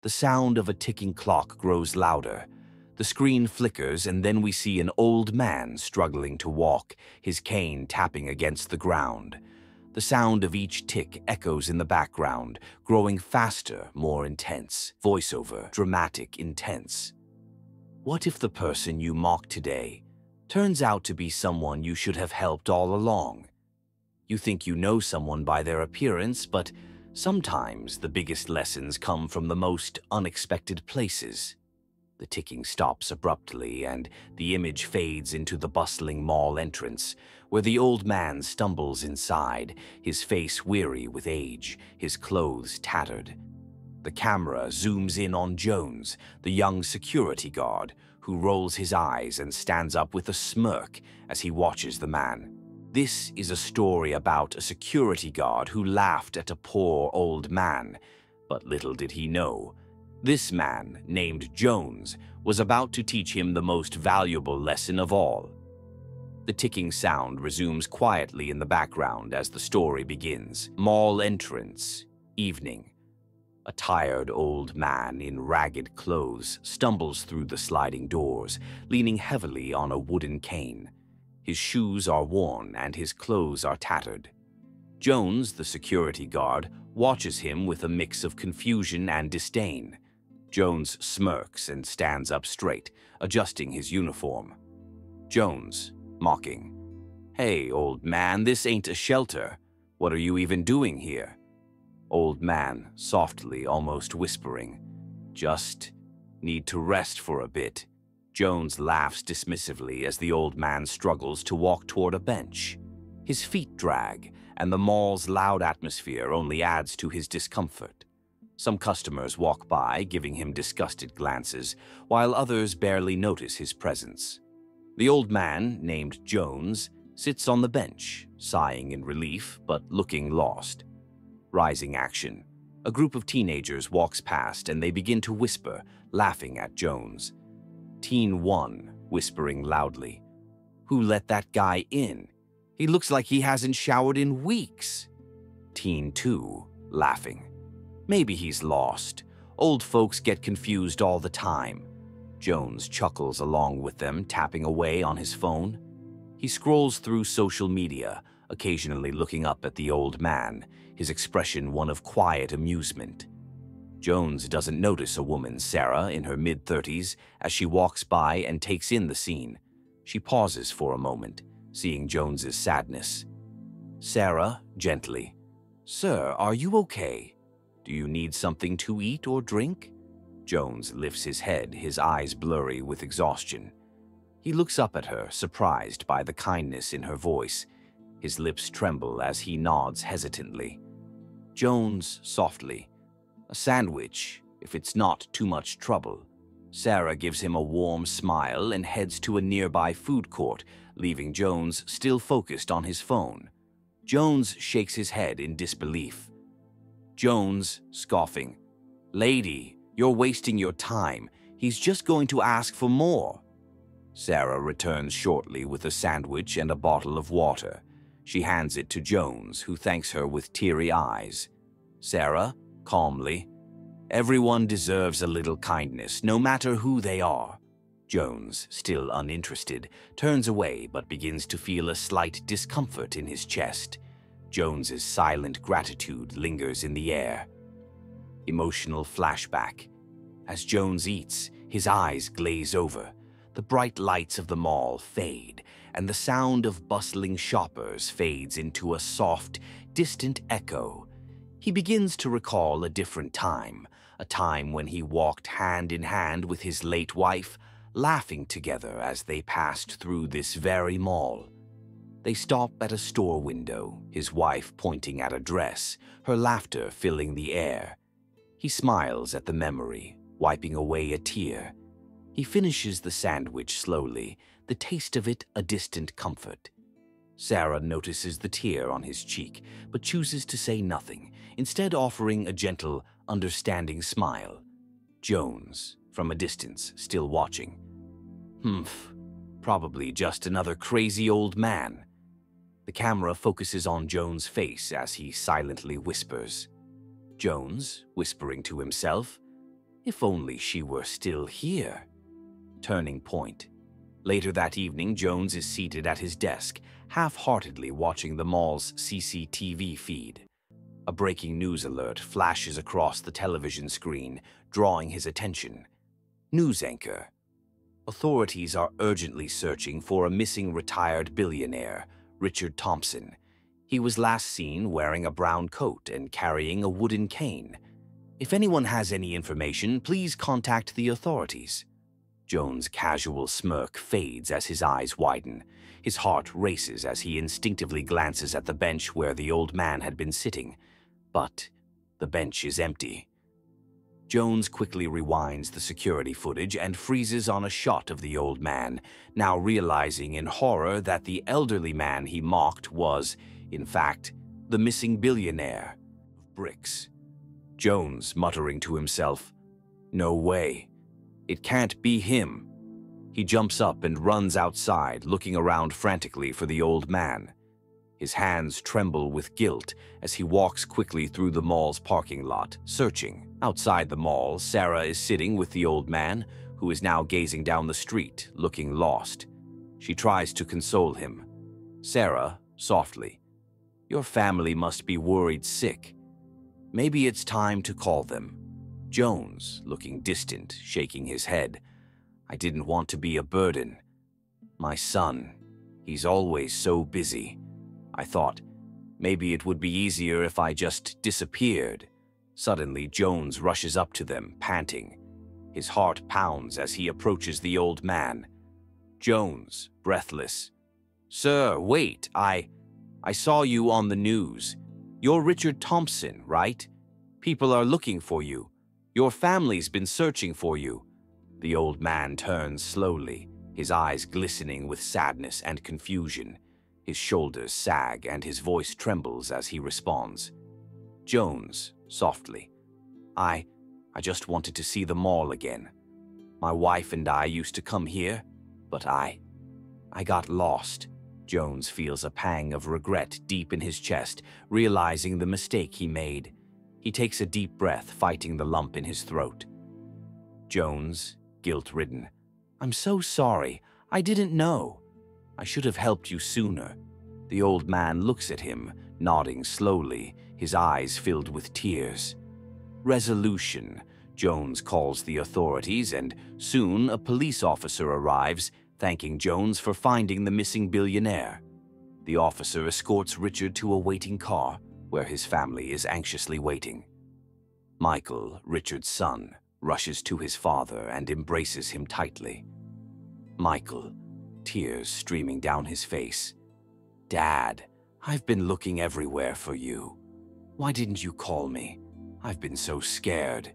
The sound of a ticking clock grows louder. The screen flickers, and then we see an old man struggling to walk, his cane tapping against the ground. The sound of each tick echoes in the background, growing faster, more intense. Voiceover, dramatic, intense. What if the person you mock today turns out to be someone you should have helped all along? You think you know someone by their appearance, but sometimes the biggest lessons come from the most unexpected places. The ticking stops abruptly, and the image fades into the bustling mall entrance, where the old man stumbles inside, his face weary with age, his clothes tattered. The camera zooms in on Jones, the young security guard, who rolls his eyes and stands up with a smirk as he watches the man. This is a story about a security guard who laughed at a poor old man, but little did he know, this man, named Jones, was about to teach him the most valuable lesson of all. The ticking sound resumes quietly in the background as the story begins. Mall entrance, evening. A tired old man in ragged clothes stumbles through the sliding doors, leaning heavily on a wooden cane. His shoes are worn and his clothes are tattered. Jones, the security guard, watches him with a mix of confusion and disdain. Jones smirks and stands up straight, adjusting his uniform. Jones, mocking. "Hey, old man, this ain't a shelter. What are you even doing here?" Old man, softly, almost whispering. "Just need to rest for a bit." Jones laughs dismissively as the old man struggles to walk toward a bench. His feet drag, and the mall's loud atmosphere only adds to his discomfort. Some customers walk by, giving him disgusted glances, while others barely notice his presence. The old man, named Jones, sits on the bench, sighing in relief but looking lost. Rising action. A group of teenagers walks past and they begin to whisper, laughing at Jones. Teen 1, whispering loudly. "Who let that guy in? He looks like he hasn't showered in weeks." Teen 2, laughing. "Maybe he's lost. Old folks get confused all the time." Jones chuckles along with them, tapping away on his phone. He scrolls through social media, occasionally looking up at the old man, his expression one of quiet amusement. Jones doesn't notice a woman, Sarah, in her mid-30s, as she walks by and takes in the scene. She pauses for a moment, seeing Jones's sadness. Sarah, gently. "Sir, are you okay? Do you need something to eat or drink?" Jones lifts his head, his eyes blurry with exhaustion. He looks up at her, surprised by the kindness in her voice. His lips tremble as he nods hesitantly. Jones, softly. "A sandwich, if it's not too much trouble." Sarah gives him a warm smile and heads to a nearby food court, leaving Jones still focused on his phone. Jones shakes his head in disbelief. Jones, scoffing. "Lady, you're wasting your time. He's just going to ask for more." Sarah returns shortly with a sandwich and a bottle of water. She hands it to Jones, who thanks her with teary eyes. Sarah, calmly. "Everyone deserves a little kindness, no matter who they are." Jones, still uninterested, turns away but begins to feel a slight discomfort in his chest. Jones's silent gratitude lingers in the air. Emotional flashback. As Jones eats, his eyes glaze over. The bright lights of the mall fade, and the sound of bustling shoppers fades into a soft, distant echo. He begins to recall a different time, a time when he walked hand in hand with his late wife, laughing together as they passed through this very mall. They stop at a store window, his wife pointing at a dress, her laughter filling the air. He smiles at the memory, wiping away a tear. He finishes the sandwich slowly, the taste of it a distant comfort. Sarah notices the tear on his cheek, but chooses to say nothing, instead offering a gentle, understanding smile. Jones, from a distance, still watching. "Humph, probably just another crazy old man." The camera focuses on Jones' face as he silently whispers. Jones, whispering to himself, If only she were still here. Turning point. Later that evening, Jones is seated at his desk, half-heartedly watching the mall's CCTV feed. A breaking news alert flashes across the television screen, drawing his attention. News anchor. Authorities are urgently searching for a missing retired billionaire, Richard Thompson. He was last seen wearing a brown coat and carrying a wooden cane. If anyone has any information, please contact the authorities. Jones' casual smirk fades as his eyes widen. His heart races as he instinctively glances at the bench where the old man had been sitting. But the bench is empty. Jones quickly rewinds the security footage and freezes on a shot of the old man, now realizing in horror that the elderly man he mocked was, in fact, the missing billionaire of bricks. Jones, muttering to himself, "No way. It can't be him." He jumps up and runs outside, looking around frantically for the old man. His hands tremble with guilt as he walks quickly through the mall's parking lot, searching. Outside the mall, Sarah is sitting with the old man, who is now gazing down the street, looking lost. She tries to console him. Sarah, softly, "Your family must be worried sick. Maybe it's time to call them." Jones, looking distant, shaking his head. "I didn't want to be a burden. My son, he's always so busy. I thought, maybe it would be easier if I just disappeared." Suddenly, Jones rushes up to them, panting. His heart pounds as he approaches the old man. Jones, breathless. "Sir, wait, I saw you on the news. You're Richard Thompson, right? People are looking for you. Your family's been searching for you." The old man turns slowly, his eyes glistening with sadness and confusion. His shoulders sag and his voice trembles as he responds. Jones, softly, I just wanted to see the mall again. My wife and I used to come here, but I got lost." Jones feels a pang of regret deep in his chest, realizing the mistake he made. He takes a deep breath, fighting the lump in his throat. Jones, guilt-ridden, "I'm so sorry. I didn't know. I should have helped you sooner." The old man looks at him, nodding slowly, his eyes filled with tears. Resolution. Jones calls the authorities, and soon a police officer arrives, thanking Jones for finding the missing billionaire. The officer escorts Richard to a waiting car, where his family is anxiously waiting. Michael, Richard's son, rushes to his father and embraces him tightly. Michael, tears streaming down his face. "Dad, I've been looking everywhere for you. Why didn't you call me? I've been so scared."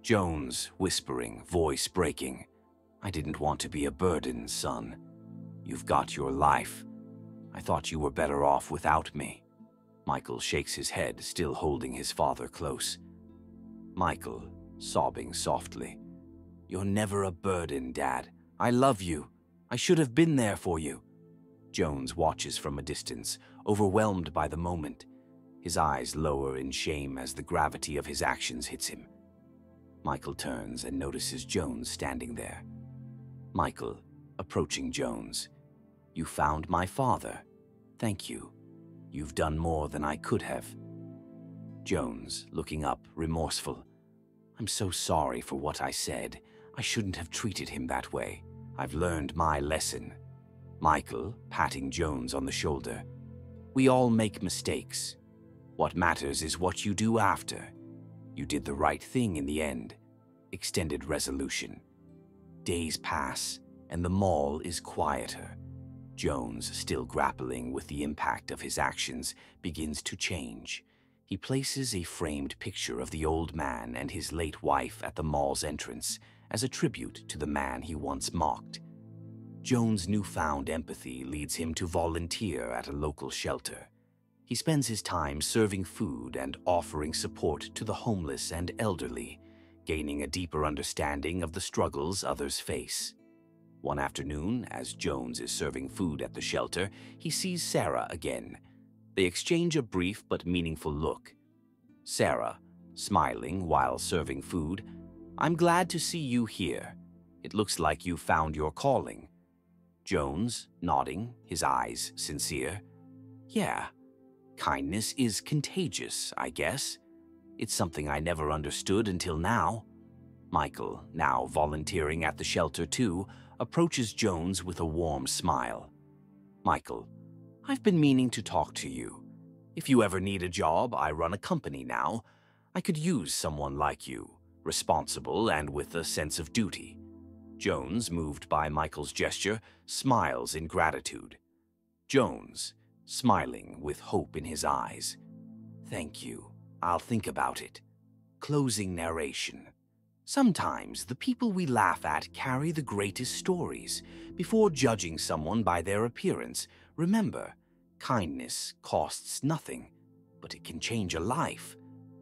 Jones, whispering, voice breaking. "I didn't want to be a burden, son. You've got your life. I thought you were better off without me." Michael shakes his head, still holding his father close. Michael, sobbing softly. "You're never a burden, Dad. I love you. I should have been there for you." Jones watches from a distance, overwhelmed by the moment. His eyes lower in shame as the gravity of his actions hits him. Michael turns and notices Jones standing there. Michael, approaching Jones. "You found my father. Thank you. You've done more than I could have." Jones, looking up, remorseful. "I'm so sorry for what I said. I shouldn't have treated him that way. I've learned my lesson." Michael, patting Jones on the shoulder. "We all make mistakes. What matters is what you do after. You did the right thing in the end." Extended resolution. Days pass, and the mall is quieter. Jones, still grappling with the impact of his actions, begins to change. He places a framed picture of the old man and his late wife at the mall's entrance as a tribute to the man he once mocked. Jones' newfound empathy leads him to volunteer at a local shelter. He spends his time serving food and offering support to the homeless and elderly, gaining a deeper understanding of the struggles others face. One afternoon, as Jones is serving food at the shelter, he sees Sarah again. They exchange a brief but meaningful look. Sarah, smiling while serving food, I'm glad to see you here. It looks like you found your calling. Jones, nodding, his eyes sincere. Yeah, kindness is contagious, I guess. It's something I never understood until now. Michael, now volunteering at the shelter too, approaches Jones with a warm smile. Michael, I've been meaning to talk to you. If you ever need a job, I run a company now. I could use someone like you, responsible and with a sense of duty. Jones, moved by Michael's gesture, smiles in gratitude. Jones, smiling with hope in his eyes. Thank you. I'll think about it. Closing narration. Sometimes the people we laugh at carry the greatest stories. Before judging someone by their appearance, remember, kindness costs nothing, but it can change a life.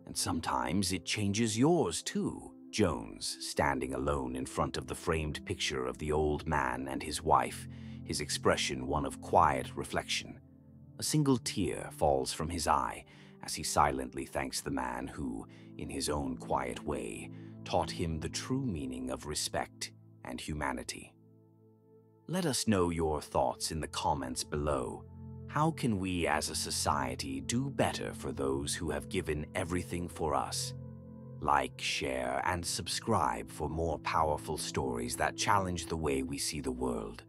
And sometimes it changes yours too. Jones, standing alone in front of the framed picture of the old man and his wife, his expression one of quiet reflection. A single tear falls from his eye as he silently thanks the man who, in his own quiet way, taught him the true meaning of respect and humanity. Let us know your thoughts in the comments below. How can we as a society do better for those who have given everything for us? Like, share, and subscribe for more powerful stories that challenge the way we see the world.